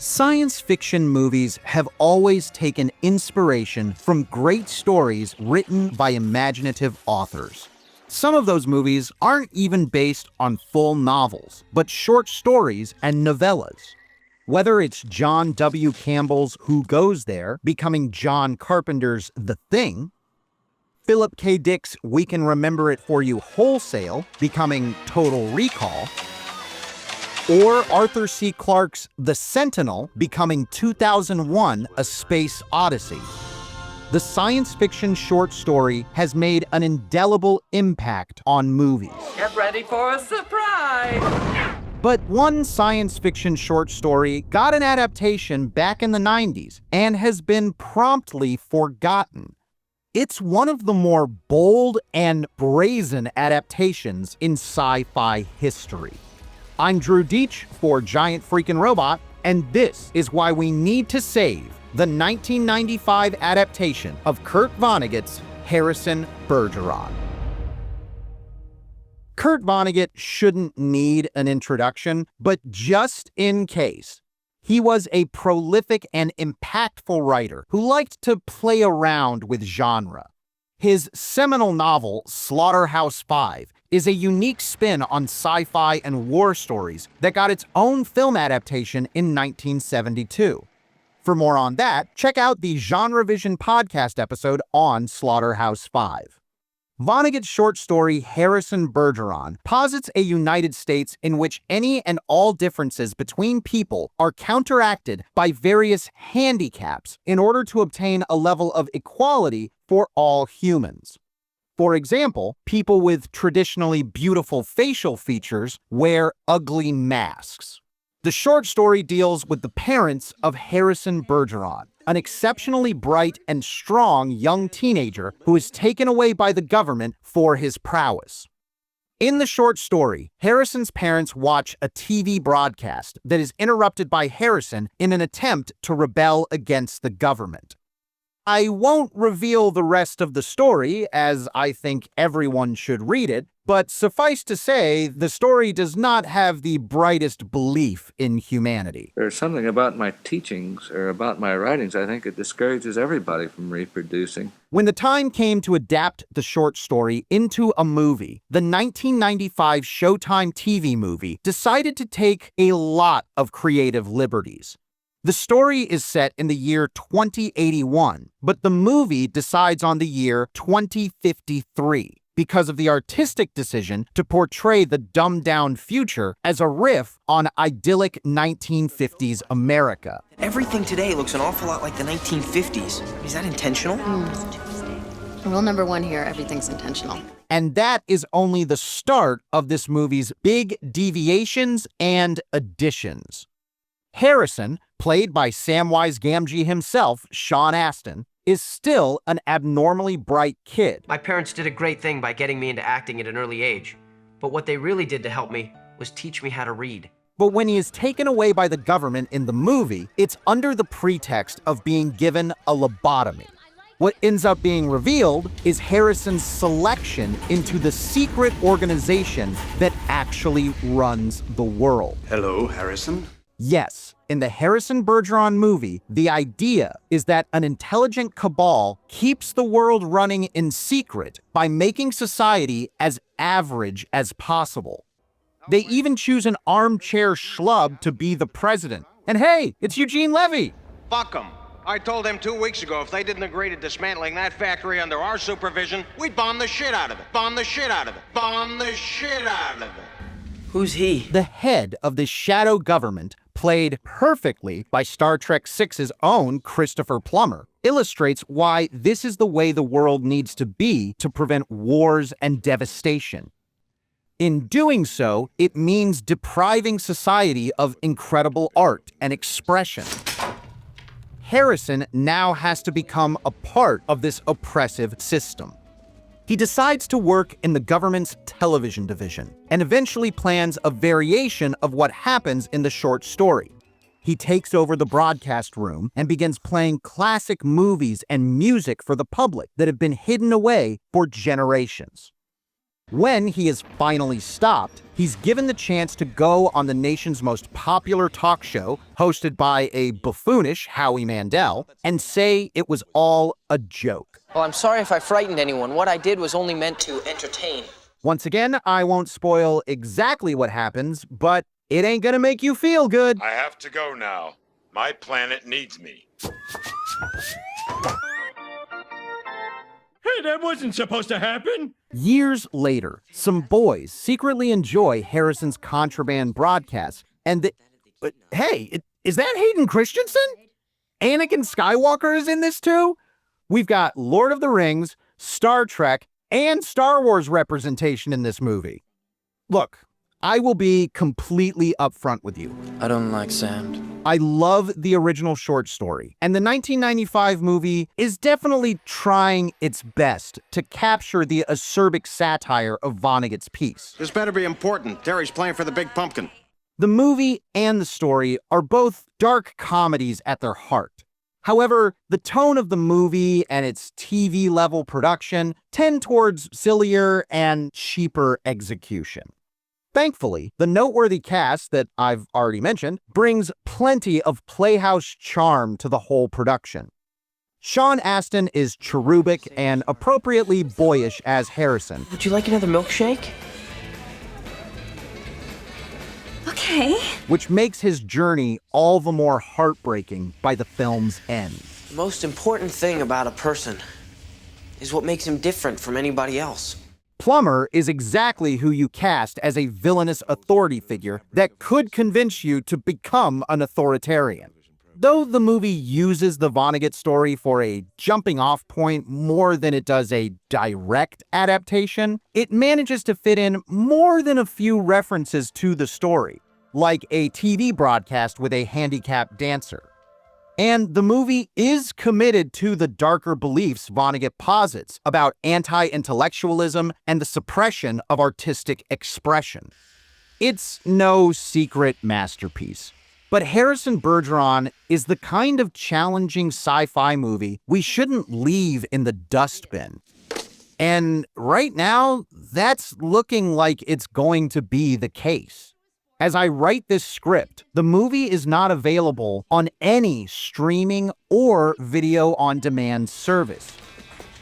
Science fiction movies have always taken inspiration from great stories written by imaginative authors. Some of those movies aren't even based on full novels, but short stories and novellas. Whether it's John W. Campbell's Who Goes There becoming John Carpenter's The Thing, Philip K. Dick's We Can Remember It For You Wholesale becoming Total Recall, or Arthur C. Clarke's The Sentinel becoming 2001: A Space Odyssey. The science fiction short story has made an indelible impact on movies. Get ready for a surprise! But one science fiction short story got an adaptation back in the 90s and has been promptly forgotten. It's one of the more bold and brazen adaptations in sci-fi history. I'm Drew Deitch for Giant Freakin' Robot, and this is why we need to save the 1995 adaptation of Kurt Vonnegut's Harrison Bergeron. Kurt Vonnegut shouldn't need an introduction, but just in case, he was a prolific and impactful writer who liked to play around with genre. His seminal novel, Slaughterhouse-Five, is a unique spin on sci-fi and war stories that got its own film adaptation in 1972. For more on that, check out the Genre Vision podcast episode on Slaughterhouse-Five. Vonnegut's short story Harrison Bergeron posits a United States in which any and all differences between people are counteracted by various handicaps in order to obtain a level of equality for all humans. For example, people with traditionally beautiful facial features wear ugly masks. The short story deals with the parents of Harrison Bergeron, an exceptionally bright and strong young teenager who is taken away by the government for his prowess. In the short story, Harrison's parents watch a TV broadcast that is interrupted by Harrison in an attempt to rebel against the government. I won't reveal the rest of the story, as I think everyone should read it, but suffice to say, the story does not have the brightest belief in humanity. There's something about my teachings or about my writings, I think it discourages everybody from reproducing. When the time came to adapt the short story into a movie, the 1995 Showtime TV movie decided to take a lot of creative liberties. The story is set in the year 2081, but the movie decides on the year 2053 because of the artistic decision to portray the dumbed-down future as a riff on idyllic 1950s America. Everything today looks an awful lot like the 1950s. Is that intentional? Rule number one here, everything's intentional. And that is only the start of this movie's big deviations and additions. Harrison, played by Samwise Gamgee himself, Sean Astin, is still an abnormally bright kid. My parents did a great thing by getting me into acting at an early age, but what they really did to help me was teach me how to read. But when he is taken away by the government in the movie, it's under the pretext of being given a lobotomy. What ends up being revealed is Harrison's selection into the secret organization that actually runs the world. Hello, Harrison. Yes, in the Harrison Bergeron movie, the idea is that an intelligent cabal keeps the world running in secret by making society as average as possible. They even choose an armchair schlub to be the president. And hey, it's Eugene Levy! Fuck them. I told them 2 weeks ago if they didn't agree to dismantling that factory under our supervision, we'd bomb the shit out of it. Bomb the shit out of it. Bomb the shit out of it. Who's he? The head of this shadow government, played perfectly by Star Trek VI's own Christopher Plummer, illustrates why this is the way the world needs to be to prevent wars and devastation. In doing so, it means depriving society of incredible art and expression. Harrison now has to become a part of this oppressive system. He decides to work in the government's television division and eventually plans a variation of what happens in the short story. He takes over the broadcast room and begins playing classic movies and music for the public that have been hidden away for generations. When he is finally stopped, he's given the chance to go on the nation's most popular talk show, hosted by a buffoonish Howie Mandel, and say it was all a joke. Well, I'm sorry if I frightened anyone. What I did was only meant to entertain. Once again, I won't spoil exactly what happens, but it ain't gonna make you feel good. I have to go now. My planet needs me. Hey, that wasn't supposed to happen. Years later, some boys secretly enjoy Harrison's contraband broadcasts, and but hey, is that Hayden Christensen? Anakin Skywalker is in this too? We've got Lord of the Rings, Star Trek, and Star Wars representation in this movie. Look, I will be completely upfront with you. I don't like sand. I love the original short story, and the 1995 movie is definitely trying its best to capture the acerbic satire of Vonnegut's piece. This better be important. Terry's playing for the big pumpkin. The movie and the story are both dark comedies at their heart. However, the tone of the movie and its TV-level production tend towards sillier and cheaper execution. Thankfully, the noteworthy cast that I've already mentioned brings plenty of playhouse charm to the whole production. Sean Astin is cherubic and appropriately boyish as Harrison. Would you like another milkshake? Okay. Which makes his journey all the more heartbreaking by the film's end. The most important thing about a person is what makes him different from anybody else. Plummer is exactly who you cast as a villainous authority figure that could convince you to become an authoritarian. Though the movie uses the Vonnegut story for a jumping-off point more than it does a direct adaptation, it manages to fit in more than a few references to the story, like a TV broadcast with a handicapped dancer. And the movie is committed to the darker beliefs Vonnegut posits about anti-intellectualism and the suppression of artistic expression. It's no secret masterpiece. But Harrison Bergeron is the kind of challenging sci-fi movie we shouldn't leave in the dustbin. And right now, that's looking like it's going to be the case. As I write this script, the movie is not available on any streaming or video-on-demand service.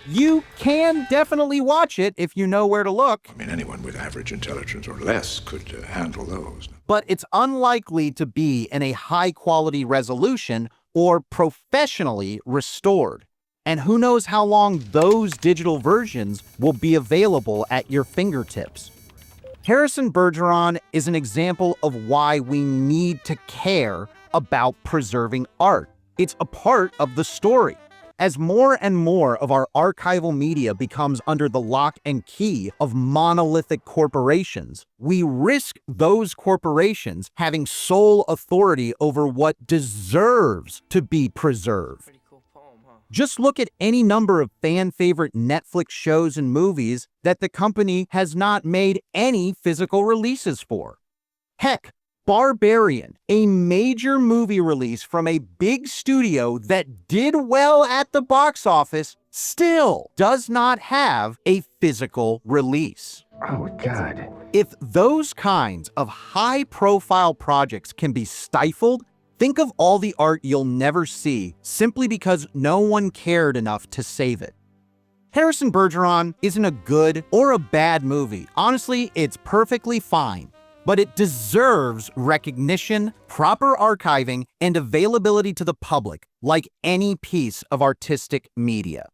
You can definitely watch it if you know where to look. I mean, anyone with average intelligence or less could handle those. But it's unlikely to be in a high-quality resolution or professionally restored. And who knows how long those digital versions will be available at your fingertips. Harrison Bergeron is an example of why we need to care about preserving art. It's a part of the story. As more and more of our archival media becomes under the lock and key of monolithic corporations, we risk those corporations having sole authority over what deserves to be preserved. Just look at any number of fan-favorite Netflix shows and movies that the company has not made any physical releases for. Heck, Barbarian, a major movie release from a big studio that did well at the box office, still does not have a physical release. Oh, God. If those kinds of high-profile projects can be stifled, think of all the art you'll never see simply because no one cared enough to save it. Harrison Bergeron isn't a good or a bad movie. Honestly, it's perfectly fine. But it deserves recognition, proper archiving, and availability to the public, like any piece of artistic media.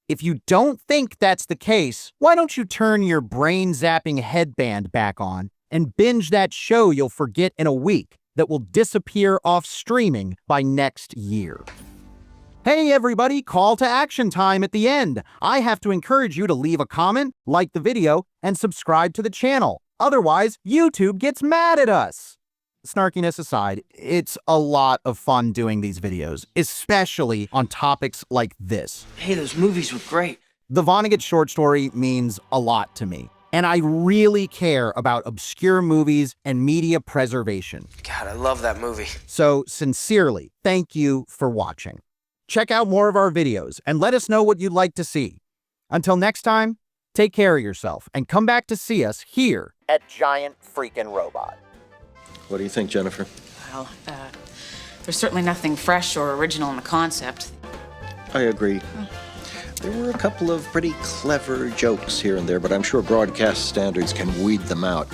If you don't think that's the case, why don't you turn your brain-zapping headband back on and binge that show you'll forget in a week that will disappear off streaming by next year? Hey everybody, call to action time at the end. I have to encourage you to leave a comment, like the video, and subscribe to the channel. Otherwise, YouTube gets mad at us. Snarkiness aside, it's a lot of fun doing these videos, especially on topics like this. Hey, those movies were great. The Vonnegut short story means a lot to me, and I really care about obscure movies and media preservation. God, I love that movie. So sincerely, thank you for watching. Check out more of our videos and let us know what you'd like to see. Until next time, Take care of yourself and come back to see us here at Giant Freakin' Robot. What do you think, Jennifer? Well, there's certainly nothing fresh or original in the concept. I agree. There were a couple of pretty clever jokes here and there, but I'm sure broadcast standards can weed them out.